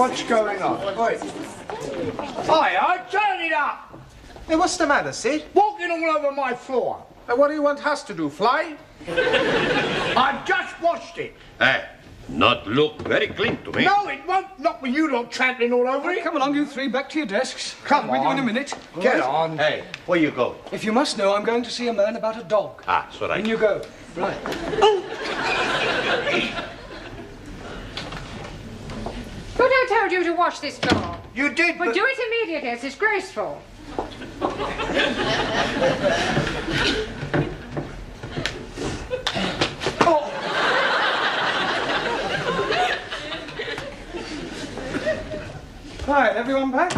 What's going on? Oi. Hi, turn it up! Hey, what's the matter, Sid? Walking all over my floor. What do you want us to do, fly? I've just washed it. Hey, not look very clean to me. No, it won't. Not with you lot trampling all over it. Come along, you three, back to your desks. Come I'll be on. with you in a minute. Get Right? on. Hey, where you go? If you must know, I'm going to see a man about a dog. Ah, it's all right. In you go. Right. But I told you to wash this floor. You did, Well, but... do it immediately. It's disgraceful. Right, everyone back?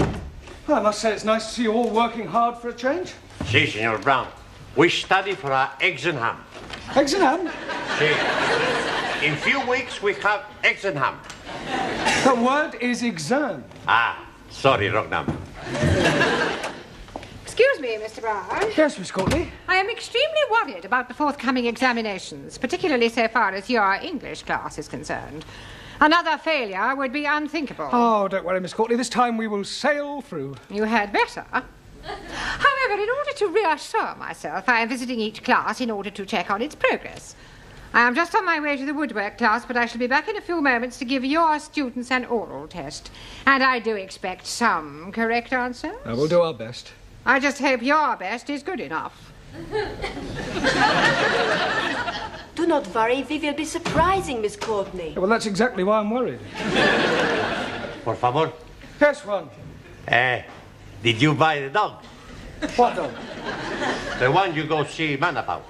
Well, I must say it's nice to see you all working hard for a change. Si, Senor Brown. We study for our exam. Eggs and ham. Si. In few weeks, we have exam. The word is exam. Ah, sorry, wrong number. Excuse me, Mr. Brown. Yes, Miss Courtney. I am extremely worried about the forthcoming examinations, particularly so far as your English class is concerned. Another failure would be unthinkable. Oh, don't worry, Miss Courtney. This time we will sail through. You had better. However, in order to reassure myself, I am visiting each class in order to check on its progress. I am just on my way to the woodwork class, but I shall be back in a few moments to give your students an oral test. And I do expect some correct answers. We'll do our best. I just hope your best is good enough. Do not worry, we will be surprising Miss Courtney. Well, that's exactly why I'm worried. Por favor. Yes, one. Did you buy the dog? What dog? The one you go see man about.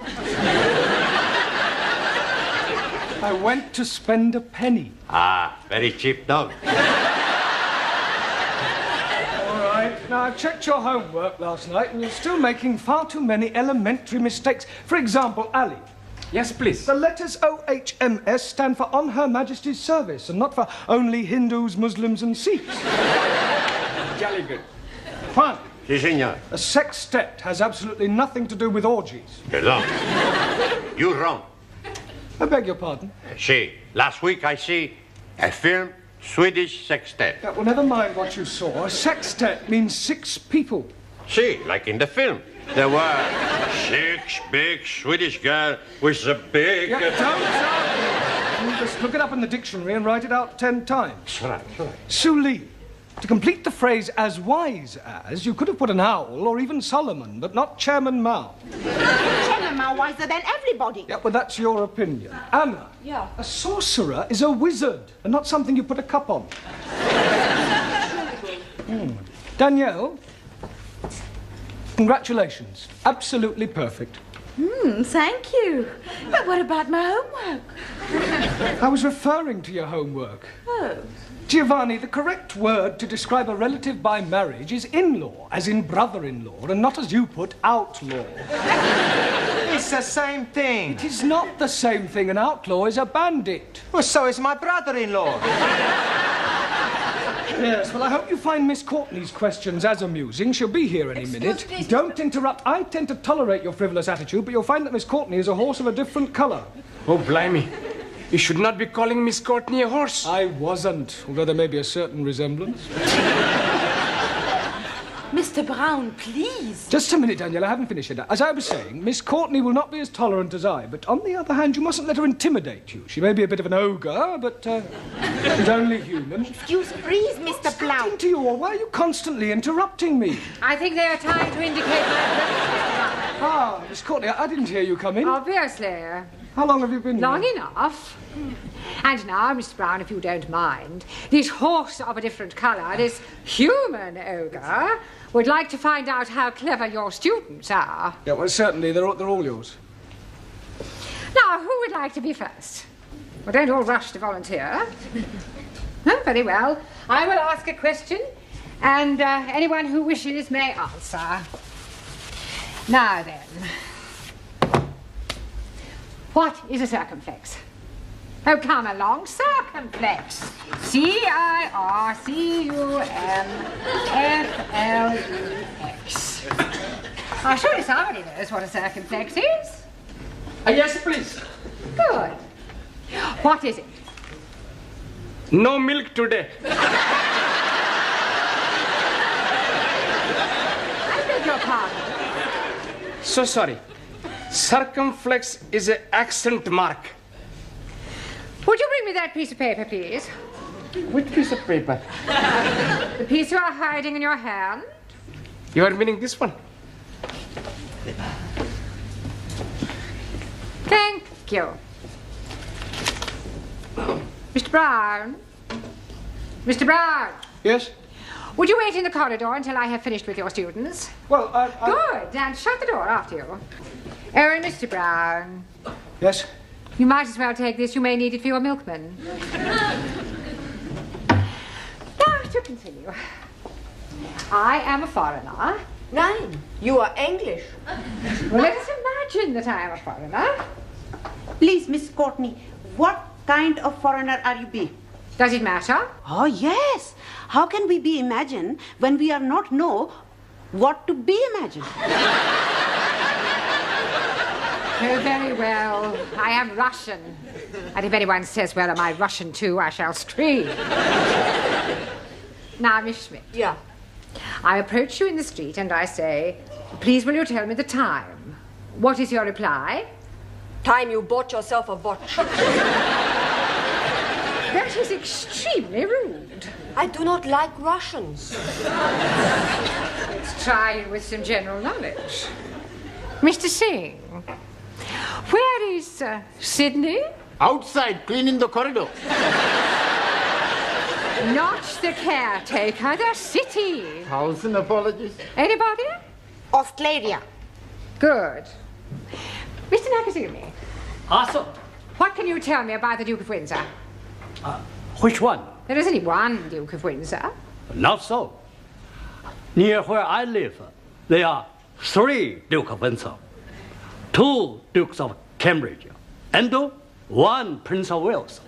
I went to spend a penny. Ah, very cheap dog. All right. Now, I checked your homework last night, and you're still making far too many elementary mistakes. For example, Ali. Yes, please. The letters OHMS stand for On Her Majesty's Service, and not for only Hindus, Muslims, and Sikhs. Jolly good. Fine. Si, senor. A sextet has absolutely nothing to do with orgies. Perdón. You're wrong. I beg your pardon. Si, last week I see a film, Swedish sextet. Yeah, well, never mind what you saw. A sextet means 6 people. Si, like in the film. There were 6 big Swedish girls with a big... Yeah, don't just look it up in the dictionary and write it out 10 times. That's right. Suli. To complete the phrase as wise as, you could have put an owl or even Solomon, but not Chairman Mao. Chairman Mao wiser than everybody. Yeah, well, that's your opinion. Anna. Yeah. A sorcerer is a wizard and not something you put a cup on. Danielle. Congratulations. Absolutely perfect. Thank you. But what about my homework? I was referring to your homework. Oh. Giovanni, the correct word to describe a relative by marriage is in-law, as in brother-in-law, and not as you put, outlaw. It's the same thing. It is not the same thing. An outlaw is a bandit. Well, so is my brother-in-law. Yes, well, I hope you find Miss Courtney's questions as amusing. She'll be here any minute. me. Don't interrupt. I tend to tolerate your frivolous attitude, but you'll find that Miss Courtney is a horse of a different colour. Oh, blimey. You should not be calling Miss Courtney a horse. I wasn't, although there may be a certain resemblance. Mr. Brown, please. Just a minute, Danielle, I haven't finished yet. As I was saying, Miss Courtney will not be as tolerant as I, but on the other hand, you mustn't let her intimidate you. She may be a bit of an ogre, but she's only human. Excuse, please, Mr. Brown. Into you, or why are you constantly interrupting me? I think they are trying to indicate my Ah, Miss Courtney, I didn't hear you come in. Obviously. How long have you been Long here? enough. And now, Mr. Brown, if you don't mind, this horse of a different colour, this human ogre, would like to find out how clever your students are. Yeah, well, certainly, they're all yours. Now, who would like to be first? Well, don't all rush to volunteer. Oh, very well. I will ask a question, and anyone who wishes may answer. Now then, what is a circumflex? Oh, come along, circumflex. C-I-R-C-U-M-F-L-E-X. Oh, surely somebody knows what a circumflex is. Yes, please. Good. What is it? No milk today. beg your pardon. So sorry. Circumflex is an accent mark. Would you bring me that piece of paper, please? Which piece of paper? The piece you are hiding in your hand? You are meaning this one? Thank you. Mr. Brown? Mr. Brown? Yes? Would you wait in the corridor until I have finished with your students? Well, Good, and shut the door after you. Oh, and Mr. Brown, Yes? you might as well take this. You may need it for your milkman. Now, to continue. I am a foreigner. Nein, you are English. Well, let us imagine that I am a foreigner. Please, Miss Courtney, what kind of foreigner are you be? Does it matter? Oh, yes. How can we be imagine when we are not know what to be imagined? Oh, very well. I am Russian. And if anyone says, well, am I Russian too, I shall scream. Now, Miss Schmidt. Yeah. I approach you in the street and I say, please will you tell me the time? What is your reply? Time you bought yourself a watch. That is extremely rude. I do not like Russians. Let's try it with some general knowledge. Mr. Singh, where is Sydney? Outside, cleaning the corridor. Not the caretaker, the city. 1,000 apologies. Anybody? Australia. Good. Mr. Nakazumi, Awesome. what can you tell me about the Duke of Windsor? Which one? There is only one Duke of Windsor. Not so. Near where I live, there are 3 Duke of Windsor, 2 Dukes of Cambridge, and 1 Prince of Wales.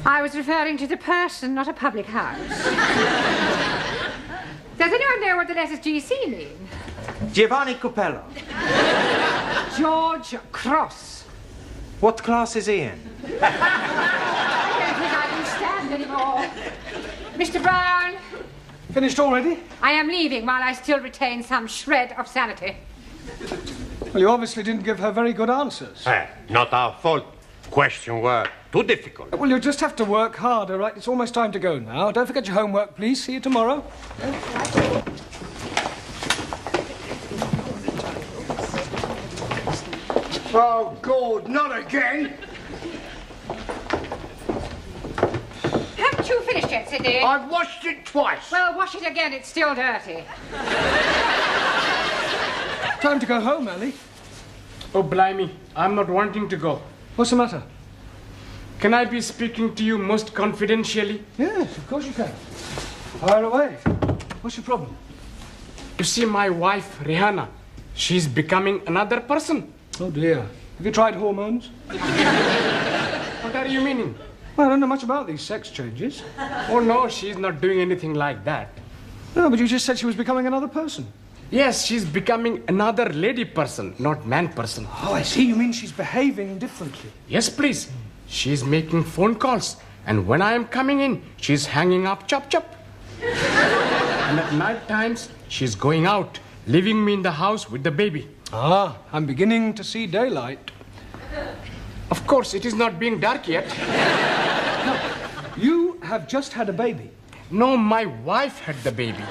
I was referring to the person, not a public house. Does anyone know what the letters GC mean? Giovanni Capello. George Cross. What class is he in? I don't think I can stand anymore. Mr. Brown, Finished already? I am leaving while I still retain some shred of sanity. Well, you obviously didn't give her very good answers. Not our fault. Questions were too difficult. Well, you'll just have to work harder, right? It's almost time to go now. Don't forget your homework, please. See you tomorrow. Oh, God, not again. Haven't you finished yet, Sydney? I've washed it twice. Well, wash it again. It's still dirty. Time to go home, Ellie. Oh, blimey. I'm not wanting to go. What's the matter? Can I be speaking to you most confidentially? Yes, of course you can. Fire away. What's your problem? You see, my wife, Rihanna, she's becoming another person. Oh, dear. Have you tried hormones? What are you meaning? Well, I don't know much about these sex changes. Oh, no, she's not doing anything like that. No, but you just said she was becoming another person. Yes, she's becoming another lady person, not man person. Oh, I see. You mean she's behaving differently. Yes, please. She's making phone calls, and when I am coming in, she's hanging up chop chop. And at night times, she's going out, leaving me in the house with the baby. Ah, I'm beginning to see daylight. Of course, it is not being dark yet. You have just had a baby. No, my wife had the baby.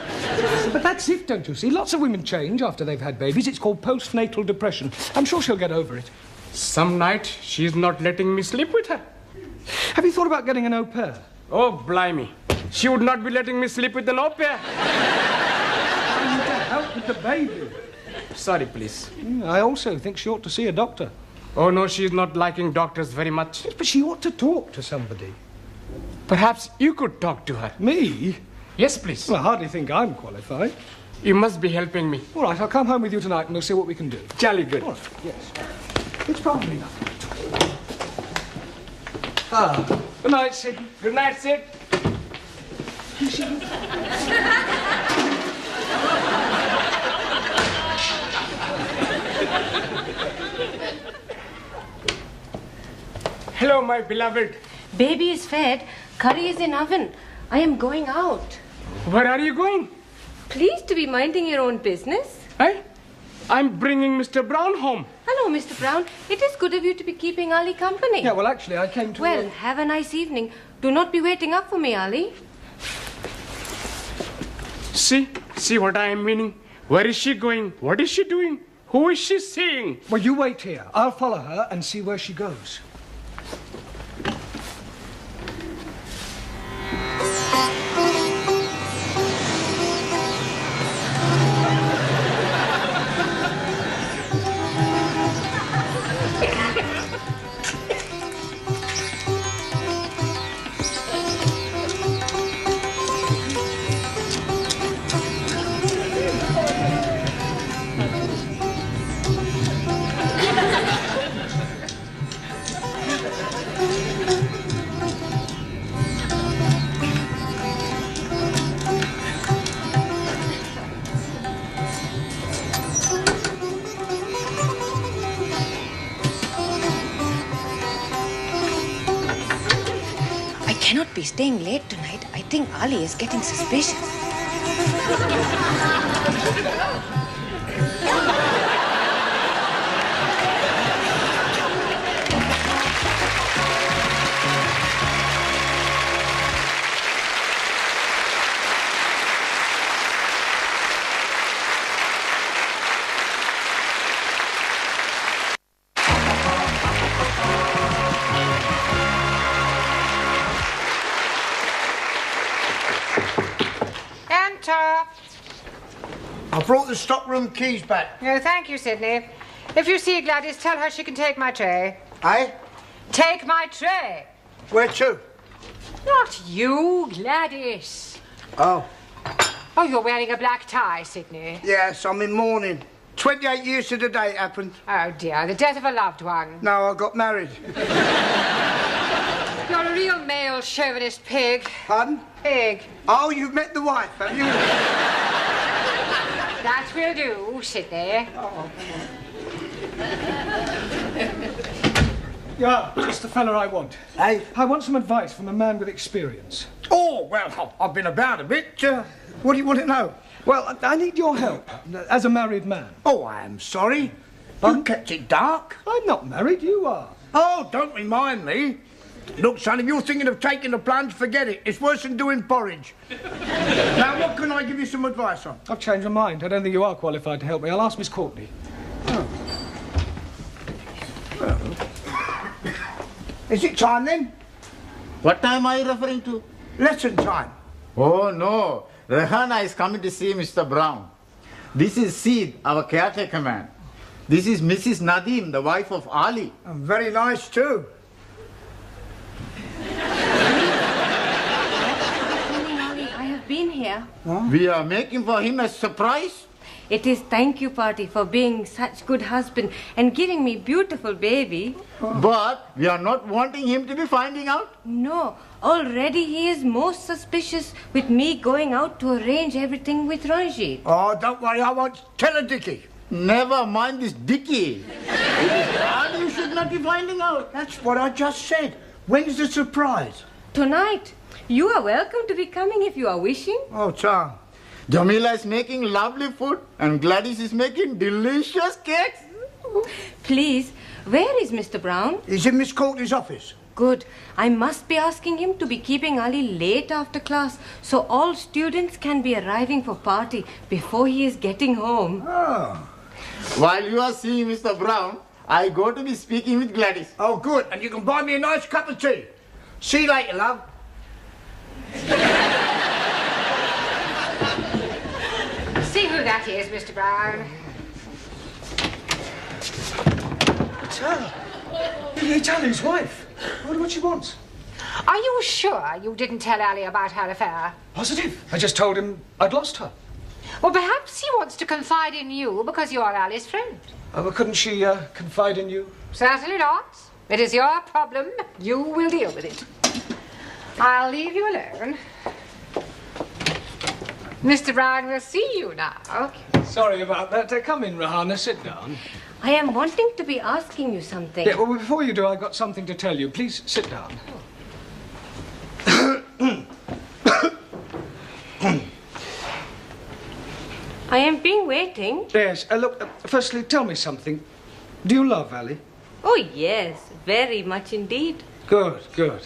But that's it, don't you see? Lots of women change after they've had babies. It's called postnatal depression. I'm sure she'll get over it. Some night, she's not letting me sleep with her. Have you thought about getting an au pair? Oh, blimey. She would not be letting me sleep with an au pair. I need to help with the baby. Sorry, please. I also think she ought to see a doctor. Oh, no, she's not liking doctors very much. But she ought to talk to somebody. Perhaps you could talk to her. Me? Yes, please. Well, I hardly think I'm qualified. You must be helping me. All right, I'll come home with you tonight and we'll see what we can do. Jolly good. All right, yes. It's probably nothing. Ah, good night, Sid. Good night, Sid. Hello, my beloved. Baby is fed. Curry is in oven. I am going out. Where are you going? pleased to be minding your own business. Eh? I'm bringing Mr. Brown home. Hello, Mr. Brown. It is good of you to be keeping Ali company. Yeah, well, actually, I came to... Well, have a nice evening. Do not be waiting up for me, Ali. See what I am meaning? Where is she going? What is she doing? Who is she seeing? Well, you wait here. I'll follow her and see where she goes. I cannot be staying late tonight. I think Ali is getting suspicious. I brought the stockroom keys back. No, thank you, Sidney. If you see Gladys, tell her she can take my tray. Eh? Take my tray. Where to? Not you, Gladys. Oh. Oh, you're wearing a black tie, Sidney. Yes, I'm in mourning. 28 years to the day it happened. Oh, dear, the death of a loved one. No, I got married. You're a real male chauvinist pig. Pardon? Pig. Oh, you've met the wife, have you? That will do, Sidney. Oh. Yeah, just the fella I want. Hey? I want some advice from a man with experience. Oh, well, I've been about a bit. What do you want to know? Well, I need your help, as a married man. Oh, I am sorry. You kept it dark. I'm not married, you are. Oh, don't remind me. Look, son, if you're thinking of taking the plunge, forget it. It's worse than doing porridge. Now, what can I give you some advice on? I've changed my mind. I don't think you are qualified to help me. I'll ask Miss Courtney. Oh. Well. Is it time, then? What time are you referring to? Lesson time. Oh, no. Rehana is coming to see Mr. Brown. This is Seed, our caretaker man. This is Mrs. Nadeem, the wife of Ali. And very nice, too. I have been here. Huh? We are making for him a surprise. It is thank you party for being such good husband and giving me beautiful baby. But we are not wanting him to be finding out. No, already he is most suspicious with me going out to arrange everything with Ranjit. Oh, don't worry, I won't tell a Dickie. Never mind this Dickie. You should not be finding out. That's what I just said. When's the surprise? Tonight. You are welcome to be coming if you are wishing. Oh, Tom. Jamila is making lovely food and Gladys is making delicious cakes. Please, where is Mr. Brown? He's in Miss Courtney's office. Good. I must be asking him to be keeping Ali late after class so all students can be arriving for party before he is getting home. Oh. While you are seeing Mr. Brown, I go to be speaking with Gladys. Oh, good. And you can buy me a nice cup of tea. See you later, love. See who that is, Mr. Brown. It's her. It's Ali's wife. I wonder what she wants. Are you sure you didn't tell Ali about her affair? Positive. I just told him I'd lost her. Well, perhaps he wants to confide in you because you're Ali's friend. Oh, well, couldn't she confide in you? Certainly not. It is your problem. You will deal with it. I'll leave you alone. Mr. Brown will see you now. Okay. Sorry about that. Come in, Rahana. Sit down. I am wanting to be asking you something. Yeah, well, before you do, I've got something to tell you. Please sit down. I am being waiting. Yes, look, firstly, tell me something. Do you love Ali? Oh, yes, very much indeed. Good, good.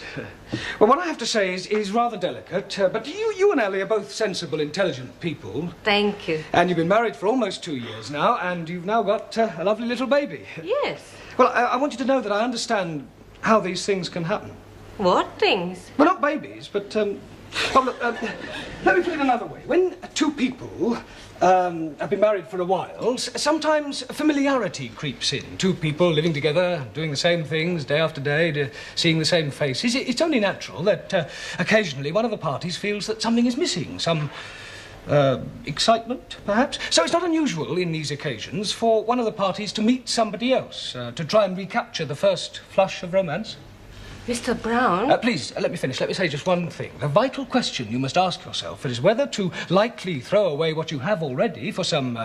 Well, what I have to say is rather delicate, but you and Ali are both sensible, intelligent people. Thank you. And you've been married for almost 2 years now, and you've now got a lovely little baby. Yes. Well, I want you to know that I understand how these things can happen. What things? Well, not babies, but, well, look, let me put it another way. When two people have been married for a while, sometimes familiarity creeps in. Two people living together, doing the same things day after day, seeing the same faces. It's only natural that occasionally one of the parties feels that something is missing, some excitement, perhaps. So it's not unusual in these occasions for one of the parties to meet somebody else, to try and recapture the first flush of romance. Mr. Brown? Please, let me finish. Let me say just one thing. The vital question you must ask yourself is whether to lightly throw away what you have already for some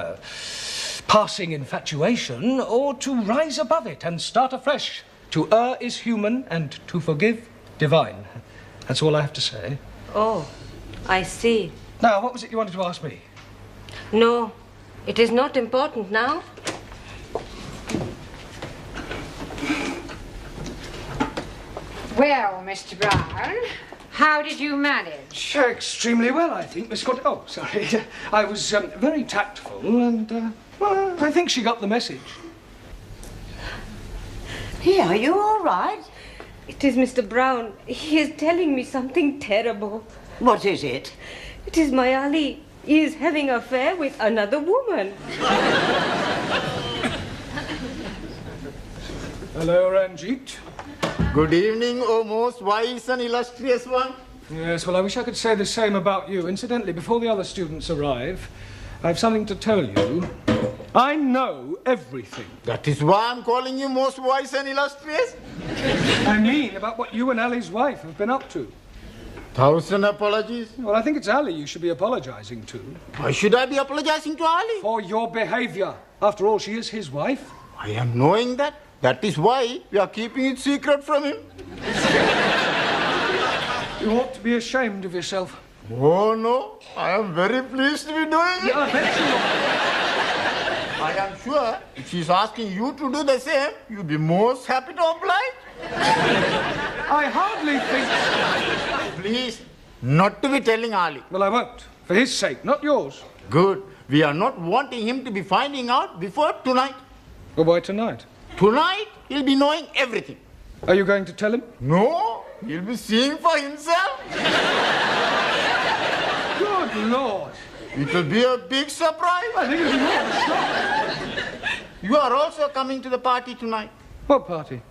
passing infatuation, or to rise above it and start afresh. To err is human, and to forgive, divine. That's all I have to say. Oh, I see. Now, what was it you wanted to ask me? No, it is not important now. Well, Mr. Brown, how did you manage? Extremely well, I think, Miss Scott. Oh, sorry. I was very tactful, and, well, I think she got the message. Here, are you all right? It is Mr. Brown. He is telling me something terrible. What is it? It is my Ali. He is having an affair with another woman. Hello, Ranjit. Good evening, O most wise and illustrious one. Yes, well, I wish I could say the same about you. Incidentally, before the other students arrive, I have something to tell you. I know everything. That is why I'm calling you most wise and illustrious. I mean about what you and Ali's wife have been up to. 1,000 apologies. Well, I think it's Ali you should be apologizing to. Why should I be apologizing to Ali? For your behavior. After all, she is his wife. I am knowing that. That is why we are keeping it secret from him. You ought to be ashamed of yourself. Oh, no. I am very pleased to be doing it. Yeah, I bet you are. I am sure if she's asking you to do the same, you'll be most happy to oblige. I hardly think so. Please, not to be telling Ali. Well, I won't. For his sake, not yours. Good. We are not wanting him to be finding out before tonight. Well, why tonight? Tonight, he'll be knowing everything. Are you going to tell him? No, he'll be seeing for himself. Good Lord. It will be a big surprise. I think it'll be more of a shock. You are also coming to the party tonight. What party?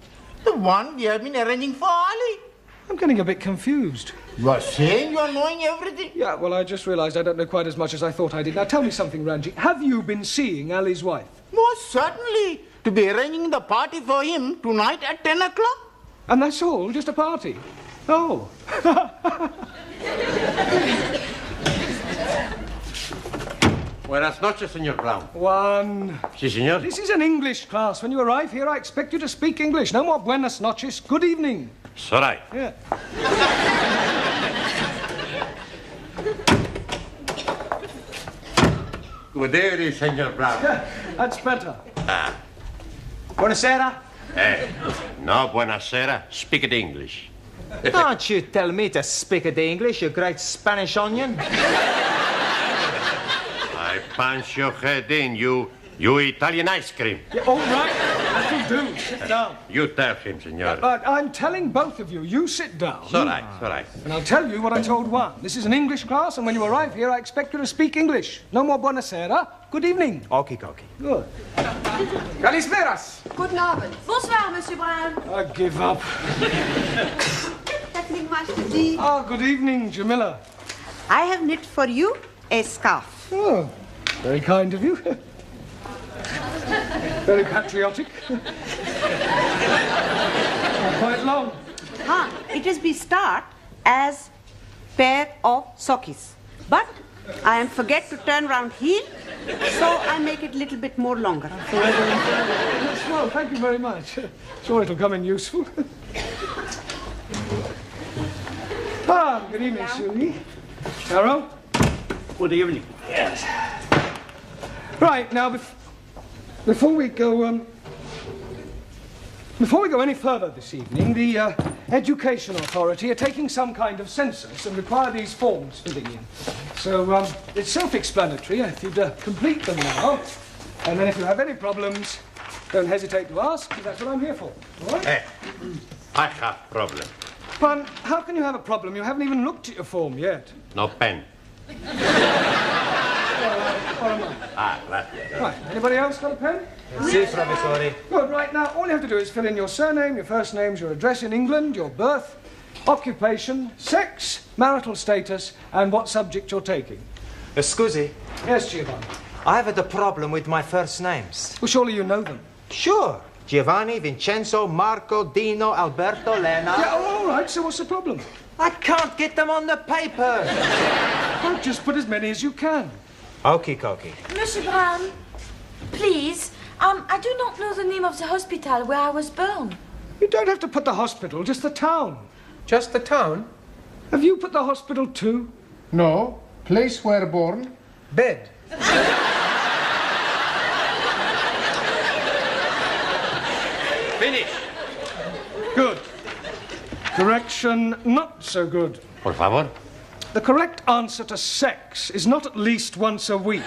The one we have been arranging for Ali. I'm getting a bit confused. You are saying you are knowing everything? Yeah, well, I just realized I don't know quite as much as I thought I did. Now, tell me something, Ranjit. Have you been seeing Ali's wife? Most certainly. To be arranging the party for him tonight at 10 o'clock. And that's all? Just a party? Oh. Buenas noches, Señor Brown. One. Sí, señor. This is an English class. When you arrive here, I expect you to speak English. No more buenas noches. Good evening. It's all right. Yeah. Good evening, Señor Brown. Yeah, that's better. Buonasera. No, buenasera. Speak it English. Don't you tell me to speak it English, you great Spanish onion. I punch your head in, you Italian ice cream. Yeah, all right. That'll do. Sit down. You tell him, senor. I'm telling both of you. You sit down. It's all right, it's all right. And I'll tell you what I told one. This is an English class, and when you arrive here, I expect you to speak English. No more buonasera. Good evening. Okie dokie. Good. Kalisperas. Guten Abend. Bonsoir, Monsieur Brown. I give up. Happening, Master G. Oh, good evening, Jamila. I have knit for you a scarf. Oh, very kind of you. Very patriotic. Quite long. It is be start as pair of sockies. But I am forget to turn round heel, so I make it little bit more longer. Well, thank you very much. Sure it'll come in useful. Good evening, Susie. Carol? Good evening. Yes. Right, now, before we go any further this evening, the Education Authority are taking some kind of census and require these forms filling in. So it's self-explanatory. If you'd complete them now, and then if you have any problems, don't hesitate to ask, because that's what I'm here for. All right? Hey, I have problem. But how can you have a problem? You haven't even looked at your form yet. No pen. Right, anybody else got a pen? Si, professore. Good, right, now all you have to do is fill in your surname, your first names, your address in England, your birth, occupation, sex, marital status, and what subject you're taking. Scusi, Yes, Giovanni. I have a problem with my first names. Well, surely you know them. Sure. Giovanni, Vincenzo, Marco, Dino, Alberto, Lena. Yeah, all right, so what's the problem? I can't get them on the paper. Well, just put as many as you can. Okie dokie. Monsieur Brown, please, I do not know the name of the hospital where I was born. You don't have to put the hospital, just the town. Just the town? Have you put the hospital too? No. Place where born? Bed. Finish. Good. Correction, not so good. Por favor. The correct answer to sex is not at least once a week.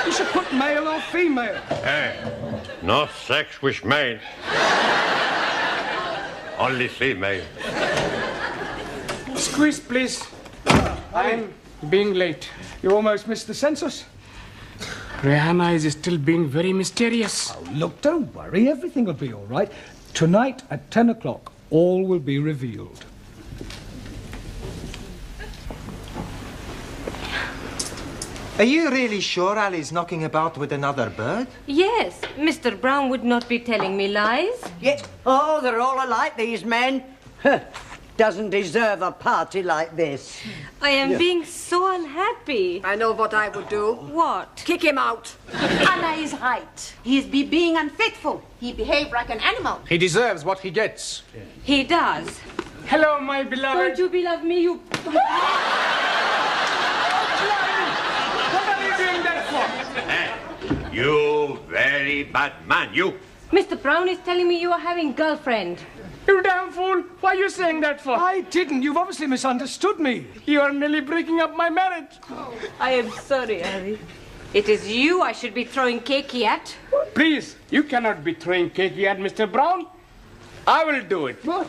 You should put male or female. Hey, no sex with male. Only female. Squeeze, please. I'm being late. You almost missed the census. Rihanna is still being very mysterious. Oh, look, don't worry. Everything will be all right. Tonight at 10 o'clock, all will be revealed. Are you really sure Ali's knocking about with another bird? Yes, Mr. Brown would not be telling me lies. Yeah. Oh, they're all alike, these men. Doesn't deserve a party like this. I am being so unhappy. I know what I would do. What? Kick him out. Anna is right. He is being unfaithful. He behaved like an animal. He deserves what he gets. He does. Hello, my beloved. Don't you beloved me, you... What are you doing that for? Hey, you very bad man, you. Mr. Brown is telling me you are having girlfriend. You damn fool. Why are you saying that for? I didn't. You've obviously misunderstood me. You are nearly breaking up my marriage. I am sorry, Harry. It is you I should be throwing cakey at. Please, you cannot be throwing cakey at Mr. Brown. I will do it. What?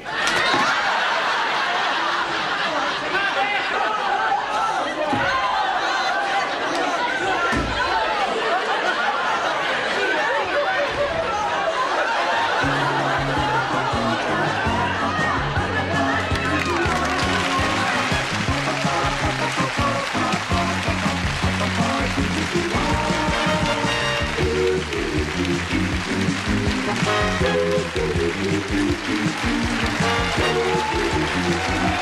Thank you.